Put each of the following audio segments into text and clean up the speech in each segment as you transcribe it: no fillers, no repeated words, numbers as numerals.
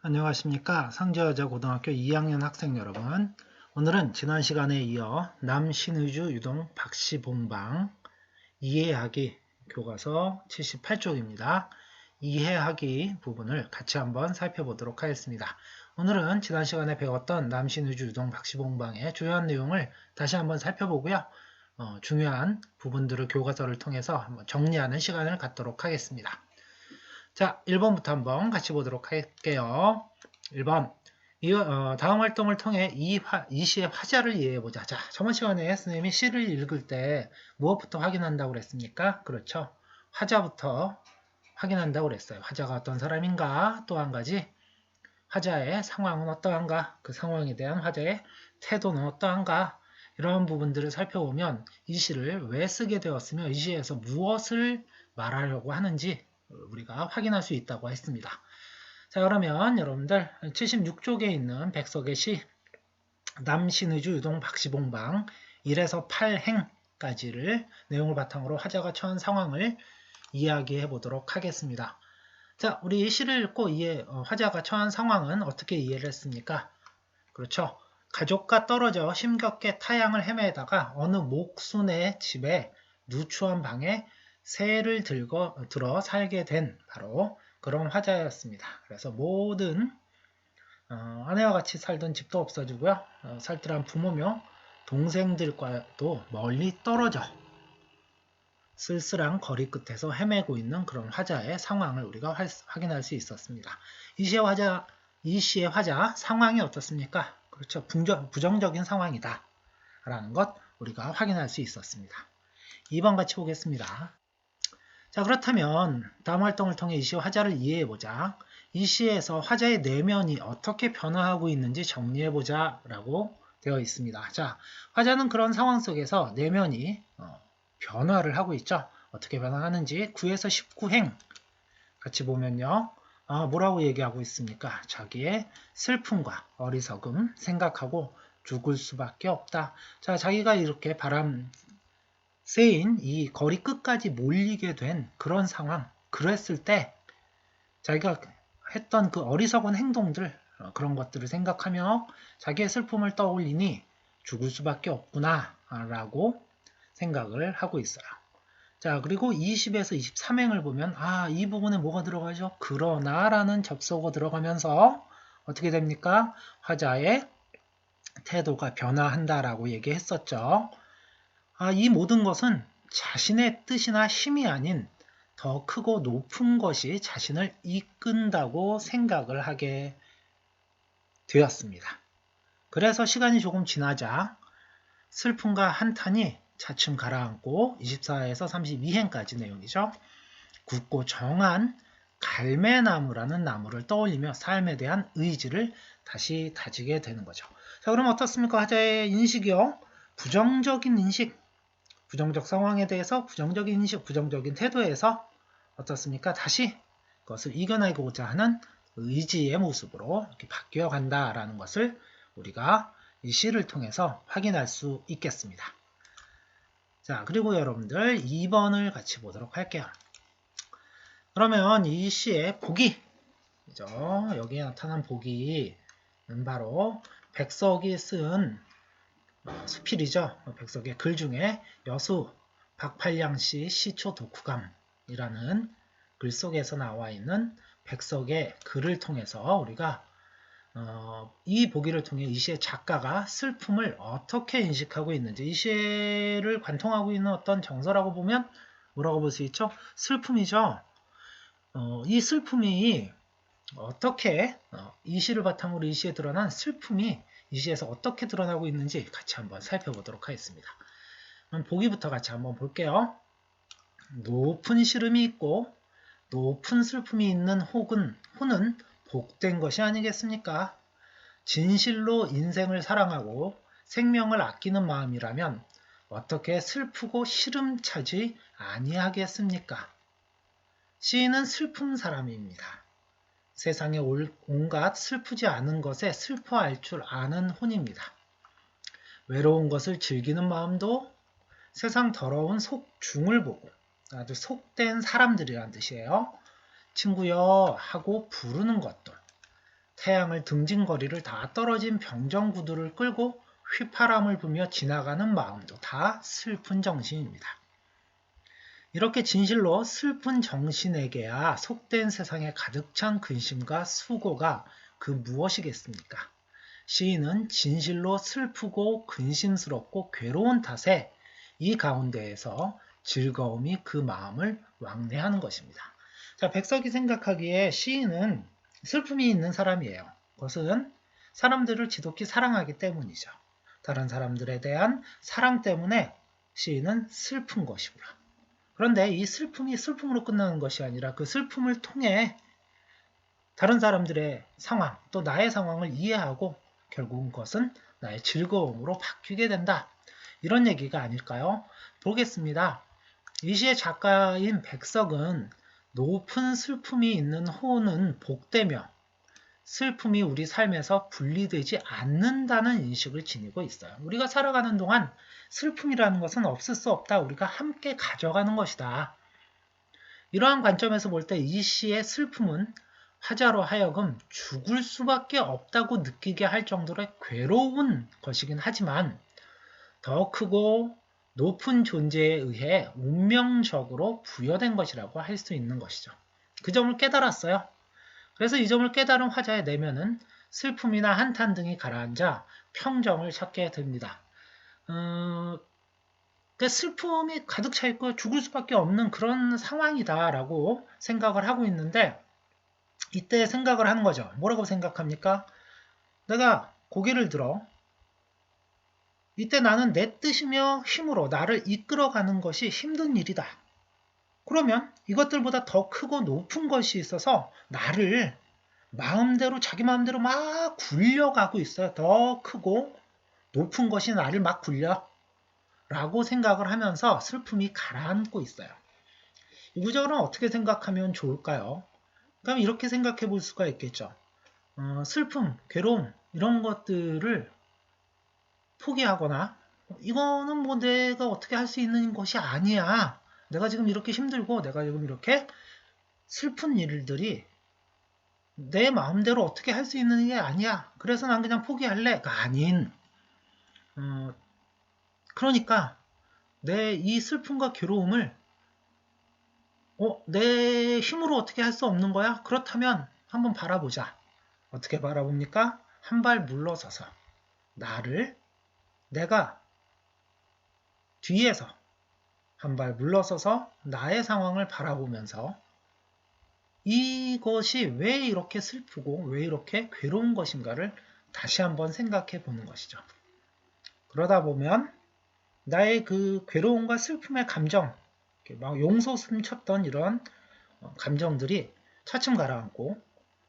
안녕하십니까. 상주여자고등학교 2학년 학생 여러분. 오늘은 지난 시간에 이어 남신의주 유동 박시봉방 이해하기 교과서 78쪽입니다. 이해하기 부분을 같이 한번 살펴보도록 하겠습니다. 오늘은 지난 시간에 배웠던 남신의주 유동 박시봉방의 주요한 내용을 다시 한번 살펴보고요. 중요한 부분들을 교과서를 통해서 한번 정리하는 시간을 갖도록 하겠습니다. 자, 1번부터 한번 같이 보도록 할게요. 1번. 다음 활동을 통해 이 시의 화자를 이해해보자. 자, 저번 시간에 선생님이 시를 읽을 때 무엇부터 확인한다고 그랬습니까? 그렇죠. 화자부터 확인한다고 그랬어요. 화자가 어떤 사람인가? 또 한 가지, 화자의 상황은 어떠한가? 그 상황에 대한 화자의 태도는 어떠한가? 이런 부분들을 살펴보면 이 시를 왜 쓰게 되었으며 이 시에서 무엇을 말하려고 하는지 우리가 확인할 수 있다고 했습니다. 자, 그러면 여러분들 76쪽에 있는 백석의 시 남신의주 유동 박시봉방 1에서 8행까지를 내용을 바탕으로 화자가 처한 상황을 이야기해 보도록 하겠습니다. 자, 우리 시를 읽고 화자가 처한 상황은 어떻게 이해를 했습니까? 그렇죠. 가족과 떨어져 힘겹게 타향을 헤매다가 어느 목순의 집에 누추한 방에 새를 들어 살게 된 바로 그런 화자였습니다. 그래서 모든 아내와 같이 살던 집도 없어지고요. 살뜰한 부모며 동생들과도 멀리 떨어져 쓸쓸한 거리 끝에서 헤매고 있는 그런 화자의 상황을 우리가 확인할 수 있었습니다. 이 시의 화자 상황이 어떻습니까? 그렇죠. 부정적인 상황이다 라는 것 우리가 확인할 수 있었습니다. 2번 같이 보겠습니다. 자, 그렇다면 다음 활동을 통해 이 시의 화자를 이해해보자. 이 시에서 화자의 내면이 어떻게 변화하고 있는지 정리해보자 라고 되어 있습니다. 자, 화자는 그런 상황 속에서 내면이 변화를 하고 있죠. 어떻게 변화하는지 9에서 19행 같이 보면요. 뭐라고 얘기하고 있습니까? 자기의 슬픔과 어리석음 생각하고 죽을 수밖에 없다. 자, 자기가 이렇게 세인 이 거리 끝까지 몰리게 된 그런 상황, 그랬을 때 자기가 했던 그 어리석은 행동들, 그런 것들을 생각하며 자기의 슬픔을 떠올리니 죽을 수밖에 없구나 라고 생각을 하고 있어요. 자, 그리고 20에서 23행을 보면 이 부분에 뭐가 들어가죠? 그러나 라는 접속어 들어가면서 어떻게 됩니까? 화자의 태도가 변화한다라고 얘기했었죠. 이 모든 것은 자신의 뜻이나 힘이 아닌 더 크고 높은 것이 자신을 이끈다고 생각을 하게 되었습니다. 그래서 시간이 조금 지나자 슬픔과 한탄이 차츰 가라앉고 24에서 32행까지 내용이죠. 굳고 정한 갈매나무라는 나무를 떠올리며 삶에 대한 의지를 다시 다지게 되는 거죠. 자, 그럼 어떻습니까? 화자의 인식이요. 부정적인 인식, 부정적 상황에 대해서 부정적인 인식, 부정적인 태도에서 어떻습니까? 다시 그것을 이겨내고자 하는 의지의 모습으로 이렇게 바뀌어 간다라는 것을 우리가 이 시를 통해서 확인할 수 있겠습니다. 자, 그리고 여러분들 2번을 같이 보도록 할게요. 그러면 이 시의 복이, 여기에 나타난 복이는 바로 백석이 쓴 수필이죠. 백석의 글 중에 여수 박팔량시 시초 독후감이라는 글 속에서 나와 있는 백석의 글을 통해서 우리가 이 보기를 통해 이 시의 작가가 슬픔을 어떻게 인식하고 있는지, 이 시를 관통하고 있는 어떤 정서라고 보면 뭐라고 볼 수 있죠? 슬픔이죠. 이 슬픔이 어떻게 이 시를 바탕으로 이 시에 드러난 슬픔이 이 시에서 어떻게 드러나고 있는지 같이 한번 살펴보도록 하겠습니다. 그럼 보기부터 같이 한번 볼게요. 높은 시름이 있고 높은 슬픔이 있는 호는 복된 것이 아니겠습니까? 진실로 인생을 사랑하고 생명을 아끼는 마음이라면 어떻게 슬프고 시름차지 아니하겠습니까? 시인은 슬픈 사람입니다. 세상에 온갖 슬프지 않은 것에 슬퍼할 줄 아는 혼입니다. 외로운 것을 즐기는 마음도 세상 더러운 속중을 보고 아주 속된 사람들이란 뜻이에요. 친구여 하고 부르는 것도 태양을 등진거리를 다 떨어진 병정구두를 끌고 휘파람을 불며 지나가는 마음도 다 슬픈 정신입니다. 이렇게 진실로 슬픈 정신에게야 속된 세상에 가득 찬 근심과 수고가 그 무엇이겠습니까? 시인은 진실로 슬프고 근심스럽고 괴로운 탓에 이 가운데에서 즐거움이 그 마음을 왕래하는 것입니다. 자, 백석이 생각하기에 시인은 슬픔이 있는 사람이에요. 그것은 사람들을 지독히 사랑하기 때문이죠. 다른 사람들에 대한 사랑 때문에 시인은 슬픈 것이구나. 그런데 이 슬픔이 슬픔으로 끝나는 것이 아니라 그 슬픔을 통해 다른 사람들의 상황, 또 나의 상황을 이해하고 결국은 그것은 나의 즐거움으로 바뀌게 된다. 이런 얘기가 아닐까요? 보겠습니다. 이 시의 작가인 백석은 높은 슬픔이 있는 호는 복되며 슬픔이 우리 삶에서 분리되지 않는다는 인식을 지니고 있어요. 우리가 살아가는 동안 슬픔이라는 것은 없을 수 없다. 우리가 함께 가져가는 것이다. 이러한 관점에서 볼 때 이 시의 슬픔은 화자로 하여금 죽을 수밖에 없다고 느끼게 할 정도로 괴로운 것이긴 하지만 더 크고 높은 존재에 의해 운명적으로 부여된 것이라고 할 수 있는 것이죠. 그 점을 깨달았어요. 그래서 이 점을 깨달은 화자의 내면은 슬픔이나 한탄 등이 가라앉아 평정을 찾게 됩니다. 슬픔이 가득 차 있고 죽을 수밖에 없는 그런 상황이다라고 생각을 하고 있는데 이때 생각을 하는 거죠. 뭐라고 생각합니까? 내가 고개를 들어 이때 나는 내 뜻이며 힘으로 나를 이끌어가는 것이 힘든 일이다. 그러면 이것들보다 더 크고 높은 것이 있어서 나를 마음대로 자기 마음대로 막 굴려가고 있어요. 더 크고 높은 것이 나를 막 굴려 라고 생각을 하면서 슬픔이 가라앉고 있어요. 이 구절은 어떻게 생각하면 좋을까요? 그럼 이렇게 생각해 볼 수가 있겠죠. 슬픔, 괴로움 이런 것들을 포기하거나 이거는 뭐 내가 어떻게 할 수 있는 것이 아니야. 내가 지금 이렇게 힘들고 내가 지금 이렇게 슬픈 일들이 내 마음대로 어떻게 할 수 있는 게 아니야. 그래서 난 그냥 포기할래가 아닌 그러니까 내 이 슬픔과 괴로움을 내 힘으로 어떻게 할 수 없는 거야? 그렇다면 한번 바라보자. 어떻게 바라봅니까? 한 발 물러서서 나를 내가 뒤에서 한 발 물러서서 나의 상황을 바라보면서 이것이 왜 이렇게 슬프고 왜 이렇게 괴로운 것인가를 다시 한번 생각해 보는 것이죠. 그러다 보면 나의 그 괴로움과 슬픔의 감정, 막 용솟음 쳤던 이런 감정들이 차츰 가라앉고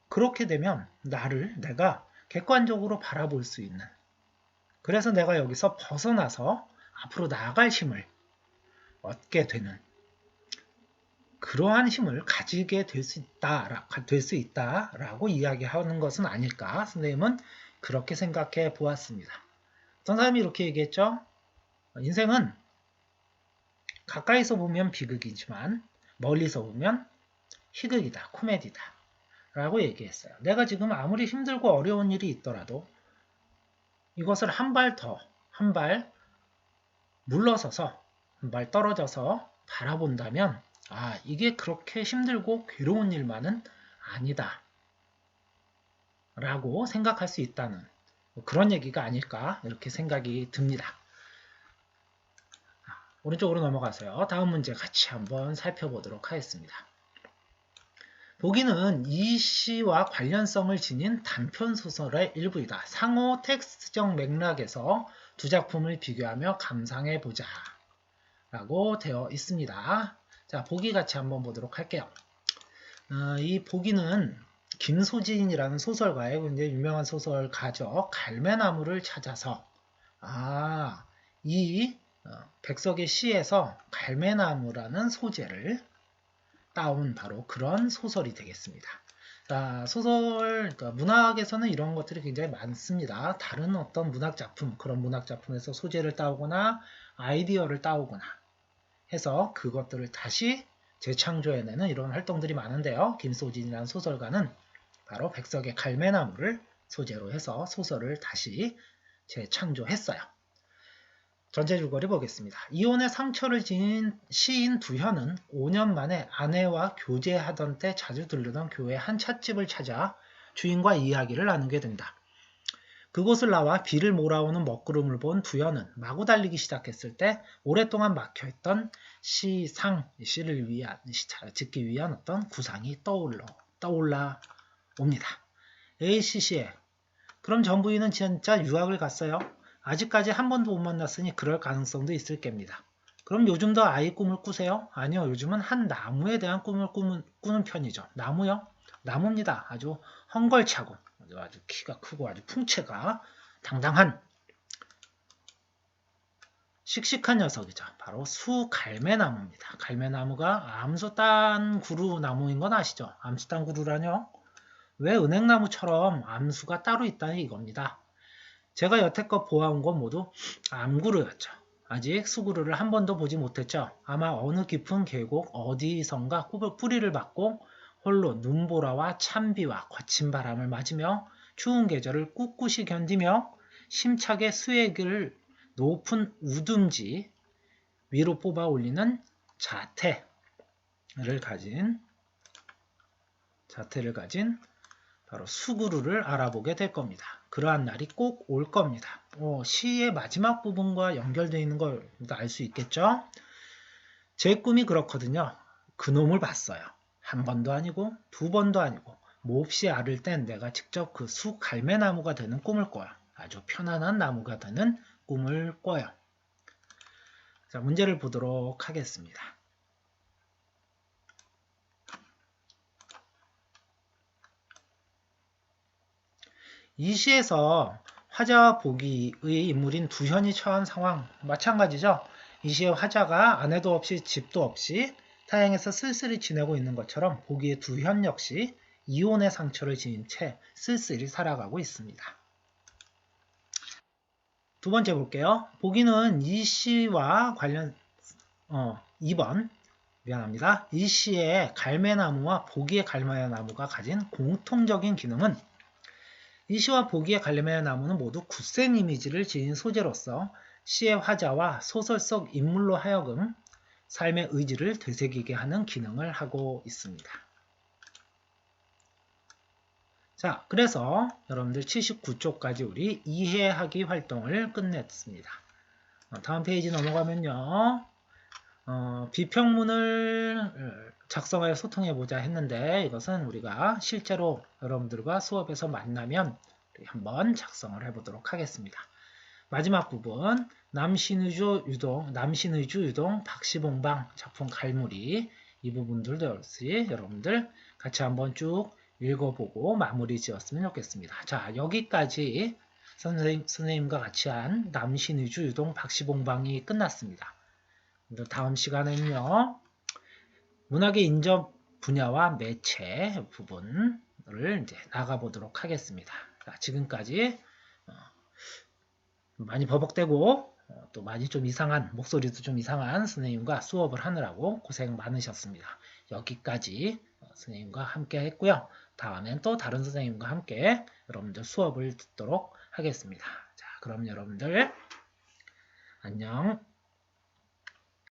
그렇게 되면 나를 내가 객관적으로 바라볼 수 있는 그래서 내가 여기서 벗어나서 앞으로 나아갈 힘을 얻게 되는 그러한 힘을 가지게 될 수 있다라고 이야기하는 것은 아닐까 선생님은 그렇게 생각해 보았습니다. 어떤 사람이 이렇게 얘기했죠. 인생은 가까이서 보면 비극이지만 멀리서 보면 희극이다, 코미디다 라고 얘기했어요. 내가 지금 아무리 힘들고 어려운 일이 있더라도 이것을 한 발 물러서서 한 발 떨어져서 바라본다면 이게 그렇게 힘들고 괴로운 일만은 아니다 라고 생각할 수 있다는 그런 얘기가 아닐까 이렇게 생각이 듭니다. 오른쪽으로 넘어가서요. 다음 문제 같이 한번 살펴보도록 하겠습니다. 보기는 이 시와 관련성을 지닌 단편소설의 일부이다. 상호 텍스트적 맥락에서 두 작품을 비교하며 감상해보자 라고 되어 있습니다. 자, 보기 같이 한번 보도록 할게요. 이 보기는 김소진이라는 소설가의 굉장히 유명한 소설가죠. 갈매나무를 찾아서 이 백석의 시에서 갈매나무라는 소재를 따온 바로 그런 소설이 되겠습니다. 자, 소설, 그러니까 문학에서는 이런 것들이 굉장히 많습니다. 다른 어떤 문학작품, 그런 문학작품에서 소재를 따오거나 아이디어를 따오거나 해서 그것들을 다시 재창조해내는 이런 활동들이 많은데요. 김소진이라는 소설가는 바로 백석의 갈매나무를 소재로 해서 소설을 다시 재창조했어요. 전체 줄거리 보겠습니다. 이혼의 상처를 지닌 시인 두현은 5년 만에 아내와 교제하던 때 자주 들르던 교회 한 찻집을 찾아 주인과 이야기를 나누게 된다. 그곳을 나와 비를 몰아오는 먹구름을 본 두현은 마구 달리기 시작했을 때 오랫동안 막혀있던 시를 짓기 위한 어떤 구상이 떠올라 옵니다. A씨씨, 그럼 전 부인은 진짜 유학을 갔어요? 아직까지 한 번도 못 만났으니 그럴 가능성도 있을 겁니다. 그럼 요즘도 아이 꿈을 꾸세요? 아니요, 요즘은 한 나무에 대한 꿈을 꾸는 편이죠. 나무요? 나무입니다. 아주 헝걸차고 아주 키가 크고 아주 풍채가 당당한 씩씩한 녀석이죠. 바로 수갈매나무입니다. 갈매나무가 암수단구루 나무인 건 아시죠? 암수단구루라뇨? 왜 은행나무처럼 암수가 따로 있다는 이겁니다. 제가 여태껏 보아온 건 모두 암구루였죠. 아직 수구루를 한 번도 보지 못했죠. 아마 어느 깊은 계곡 어디선가 뿌리를 받고 홀로 눈보라와 찬비와 거친 바람을 맞으며 추운 계절을 꿋꿋이 견디며 심차게 수액을 높은 우둔지 위로 뽑아 올리는 자태를 가진 바로 수구루를 알아보게 될 겁니다. 그러한 날이 꼭 올 겁니다. 시의 마지막 부분과 연결되어 있는 걸 알 수 있겠죠? 제 꿈이 그렇거든요. 그놈을 봤어요. 한 번도 아니고 두 번도 아니고 몹시 앓을 땐 내가 직접 그 수갈매나무가 되는 꿈을 꿔요. 아주 편안한 나무가 되는 꿈을 꿔요. 자, 문제를 보도록 하겠습니다. 이 시에서 화자와 보기의 인물인 두현이 처한 상황 마찬가지죠. 이 시의 화자가 아내도 없이 집도 없이 타향에서 쓸쓸히 지내고 있는 것처럼 보기의 두현 역시 이혼의 상처를 지닌 채 쓸쓸히 살아가고 있습니다. 두 번째 볼게요. 보기는 이 시와 관련 2번 미안합니다. 이 시의 갈매나무와 보기의 갈매나무가 가진 공통적인 기능은 이 시와 보기의 갈매나무는 모두 굳센 이미지를 지닌 소재로서 시의 화자와 소설 속 인물로 하여금 삶의 의지를 되새기게 하는 기능을 하고 있습니다. 자, 그래서 여러분들 79쪽까지 우리 이해하기 활동을 끝냈습니다. 다음 페이지 넘어가면요. 비평문을 작성하여 소통해보자 했는데 이것은 우리가 실제로 여러분들과 수업에서 만나면 한번 작성을 해보도록 하겠습니다. 마지막 부분 남신의주 유동 박시봉방 작품 갈무리 이 부분들도 역시 여러분들 같이 한번 쭉 읽어보고 마무리 지었으면 좋겠습니다. 자, 여기까지 선생님과 같이 한 남신의주 유동 박시봉방이 끝났습니다. 다음 시간에는요. 문학의 인접 분야와 매체 부분을 이제 나가보도록 하겠습니다. 자, 지금까지 많이 버벅대고 또 많이 좀 이상한 목소리도 좀 이상한 선생님과 수업을 하느라고 고생 많으셨습니다. 여기까지 선생님과 함께 했고요. 다음엔 또 다른 선생님과 함께 여러분들 수업을 듣도록 하겠습니다. 자, 그럼 여러분들 안녕.